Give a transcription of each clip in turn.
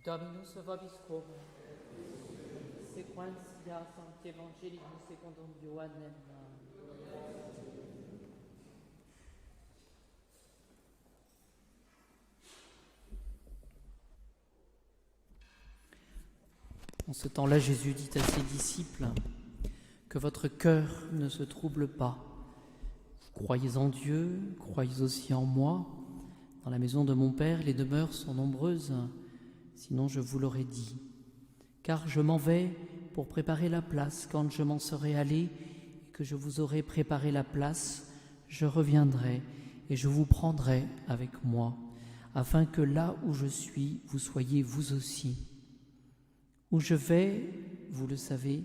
Dominus vobiscum, sequentia sancti Evangelii secundum Ioannem. En ce temps-là, Jésus dit à ses disciples que votre cœur ne se trouble pas. Vous croyez en Dieu, croyez aussi en moi. Dans la maison de mon Père, les demeures sont nombreuses, sinon je vous l'aurais dit. Car je m'en vais pour préparer la place. Quand je m'en serai allé et que je vous aurai préparé la place, je reviendrai et je vous prendrai avec moi, afin que là où je suis, vous soyez vous aussi. Où je vais, vous le savez,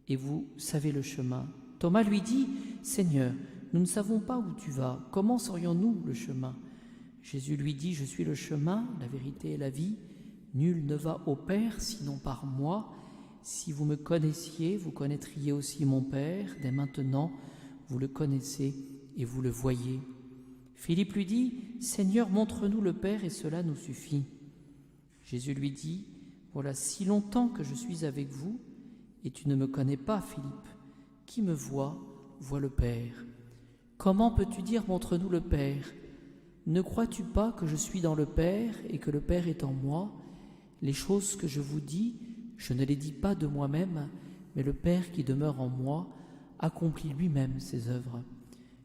et vous savez le chemin. Thomas lui dit, « Seigneur, nous ne savons pas où tu vas. Comment saurions-nous le chemin ?» Jésus lui dit, « Je suis le chemin, la vérité et la vie. Nul ne va au Père sinon par moi. Si vous me connaissiez, vous connaîtriez aussi mon Père. Dès maintenant, vous le connaissez et vous le voyez. » Philippe lui dit, « Seigneur, montre-nous le Père et cela nous suffit. » Jésus lui dit, « Voilà si longtemps que je suis avec vous et tu ne me connais pas, Philippe. Qui me voit, voit le Père. Comment peux-tu dire, montre-nous le Père ? Ne crois-tu pas que je suis dans le Père et que le Père est en moi ? Les choses que je vous dis, je ne les dis pas de moi-même, mais le Père qui demeure en moi accomplit lui-même ses œuvres.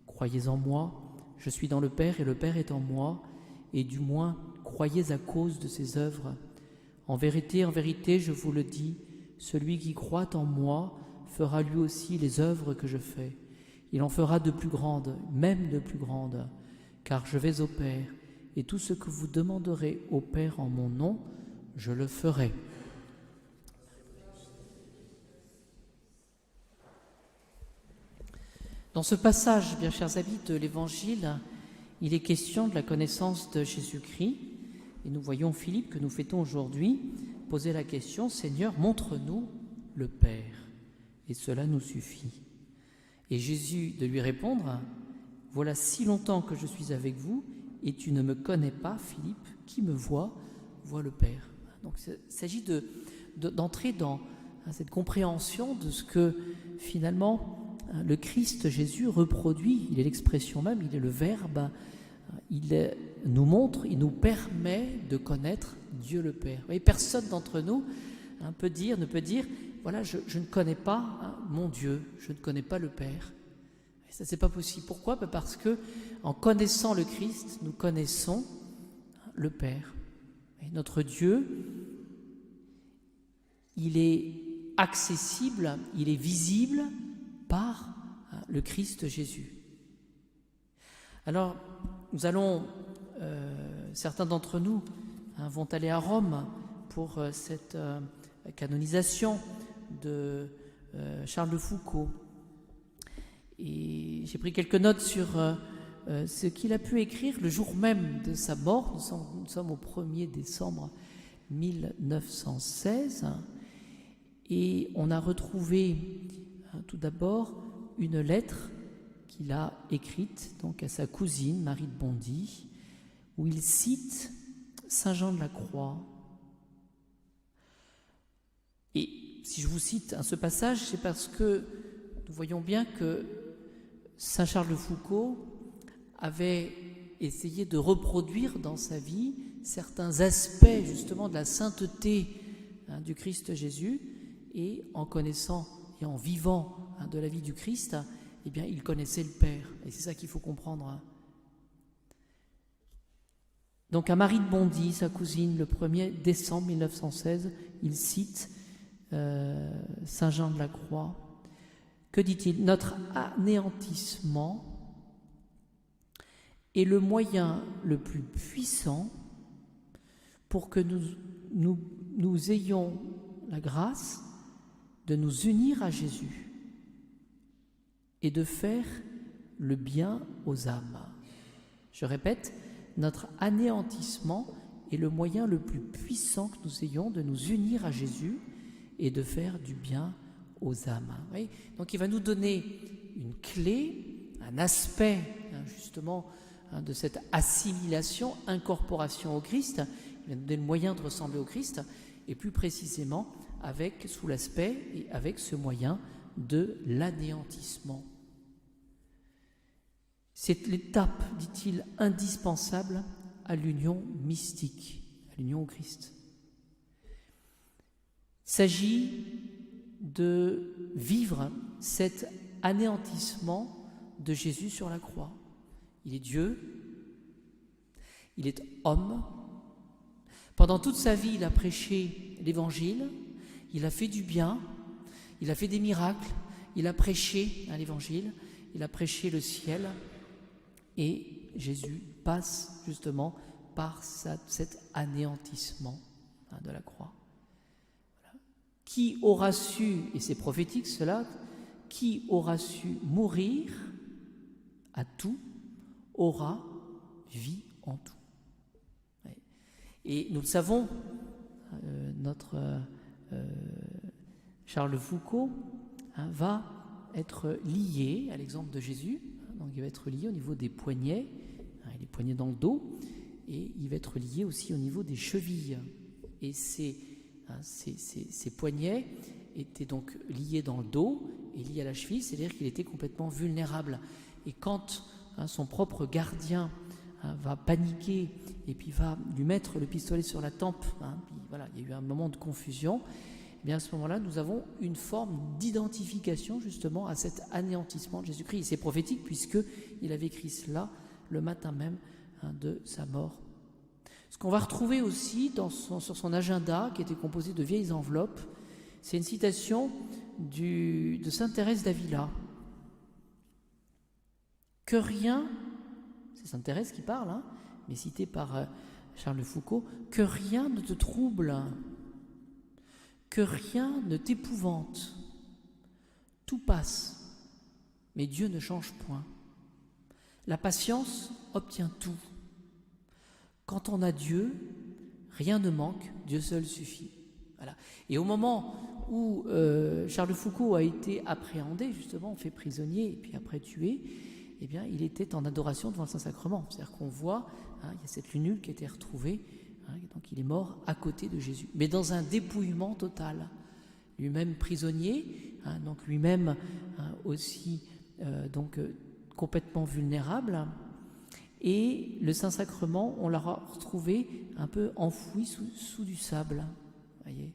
Croyez en moi, je suis dans le Père et le Père est en moi, et du moins croyez à cause de ses œuvres. En vérité, je vous le dis, celui qui croit en moi fera lui aussi les œuvres que je fais. Il en fera de plus grandes, même de plus grandes, car je vais au Père, et tout ce que vous demanderez au Père en mon nom, je le ferai. » Dans ce passage, bien chers amis, de l'Évangile, il est question de la connaissance de Jésus-Christ. Et nous voyons Philippe, que nous fêtons aujourd'hui, poser la question « Seigneur, montre-nous le Père, et cela nous suffit. » Et Jésus de lui répondre « Voilà si longtemps que je suis avec vous, et tu ne me connais pas, Philippe, qui me voit, voit le Père. » Donc il s'agit d'entrer dans cette compréhension de ce que finalement le Christ Jésus reproduit. Il est l'expression même, il est le Verbe, il nous montre, il nous permet de connaître Dieu le Père. Vous voyez, personne d'entre nous ne peut dire, voilà, je ne connais pas mon Dieu, je ne connais pas le Père. Et ça, c'est pas possible. Pourquoi ? Parce que en connaissant le Christ, nous connaissons le Père. Et notre Dieu, il est accessible, il est visible par le Christ Jésus. Alors, nous allons, certains d'entre nous vont aller à Rome pour cette canonisation de Charles de Foucauld. Et j'ai pris quelques notes sur ce qu'il a pu écrire le jour même de sa mort. Nous sommes au 1er décembre 1916. Et on a retrouvé tout d'abord une lettre qu'il a écrite donc à sa cousine Marie de Bondy, où il cite Saint Jean de la Croix. Et si je vous cite ce passage, c'est parce que nous voyons bien que Saint Charles de Foucauld avait essayé de reproduire dans sa vie certains aspects justement de la sainteté du Christ Jésus, et en connaissant et en vivant de la vie du Christ, eh bien, il connaissait le Père. Et c'est ça qu'il faut comprendre. Donc à Marie de Bondy, sa cousine, le 1er décembre 1916, il cite Saint Jean de la Croix. Que dit-il ? Notre anéantissement est le moyen le plus puissant pour que nous ayons la grâce de nous unir à Jésus et de faire le bien aux âmes. Je répète, notre anéantissement est le moyen le plus puissant que nous ayons de nous unir à Jésus et de faire du bien aux âmes. Oui, donc il va nous donner une clé, un aspect justement de cette assimilation, incorporation au Christ. Il vient nous donner le moyen de ressembler au Christ, et plus précisément sous l'aspect et avec ce moyen de l'anéantissement. C'est l'étape, dit-il, indispensable à l'union mystique, à l'union au Christ. Il s'agit de vivre cet anéantissement de Jésus sur la croix. Il est Dieu, il est homme. Pendant toute sa vie, il a prêché l'Évangile, il a fait du bien, il a fait des miracles, il a prêché l'Évangile, il a prêché le ciel, et Jésus passe justement par cet anéantissement de la croix. Voilà. Qui aura su, et c'est prophétique cela, qui aura su mourir à tout, aura vie en tout. Et nous le savons, notre Charles Foucault va être lié à l'exemple de Jésus. Donc il va être lié au niveau des poignets, les poignets dans le dos, et il va être lié aussi au niveau des chevilles. Et ces poignets étaient donc liés dans le dos et liés à la cheville, c'est-à-dire qu'il était complètement vulnérable. Et quand son propre gardien va paniquer et puis va lui mettre le pistolet sur la tempe, puis voilà, il y a eu un moment de confusion, eh bien à ce moment-là, nous avons une forme d'identification justement à cet anéantissement de Jésus-Christ. Et c'est prophétique puisqu'il avait écrit cela le matin même de sa mort. Ce qu'on va retrouver aussi sur son agenda, qui était composé de vieilles enveloppes, c'est une citation de sainte Thérèse d'Avila. Que rien, c'est sainte Thérèse qui parle, mais citée par Charles Foucault, que rien ne te trouble, que rien ne t'épouvante. Tout passe, mais Dieu ne change point. La patience obtient tout. Quand on a Dieu, rien ne manque, Dieu seul suffit. Voilà. Et au moment où Charles Foucault a été appréhendé, justement, fait prisonnier et puis après tué, eh bien, il était en adoration devant le Saint-Sacrement. C'est-à-dire qu'on voit, il y a cette lunule qui a été retrouvée, donc il est mort à côté de Jésus, mais dans un dépouillement total. Lui-même prisonnier, donc lui-même aussi complètement vulnérable. Et le Saint-Sacrement, on l'a retrouvé un peu enfoui sous du sable. Voyez.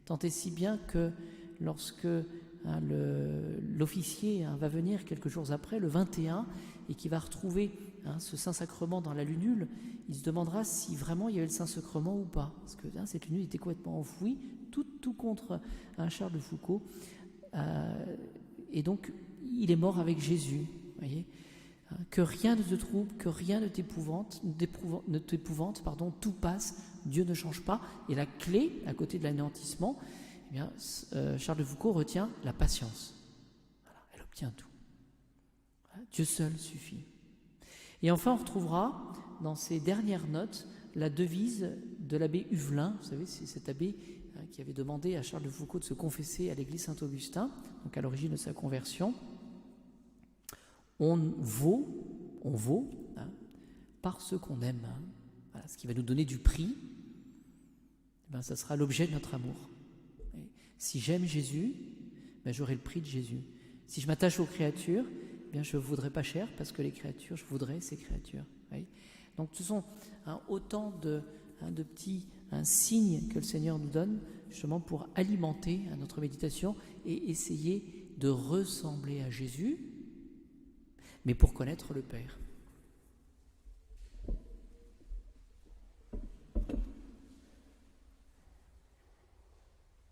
Tant et si bien que lorsque l'officier va venir quelques jours après, le 21, et qui va retrouver ce Saint-Sacrement dans la lunule, il se demandera si vraiment il y avait le Saint-Sacrement ou pas. Parce que cette lunule était complètement enfouie, tout contre Charles de Foucault. Et donc, il est mort avec Jésus. Voyez. Que rien ne te trouble, que rien ne t'épouvante, tout passe, Dieu ne change pas. Et la clé, à côté de l'anéantissement, eh bien, Charles de Foucault retient la patience. Voilà, elle obtient tout. Voilà, Dieu seul suffit. Et enfin, on retrouvera dans ces dernières notes la devise de l'abbé Huvelin. Vous savez, c'est cet abbé qui avait demandé à Charles de Foucault de se confesser à l'église Saint-Augustin, donc à l'origine de sa conversion. On vaut par ce qu'on aime. Voilà, ce qui va nous donner du prix, ça sera l'objet de notre amour. Et si j'aime Jésus, j'aurai le prix de Jésus. Si je m'attache aux créatures, je ne voudrais pas cher parce que les créatures, je voudrais ces créatures. Oui. Donc ce sont autant de petits signes que le Seigneur nous donne justement pour alimenter notre méditation et essayer de ressembler à Jésus, mais pour connaître le Père.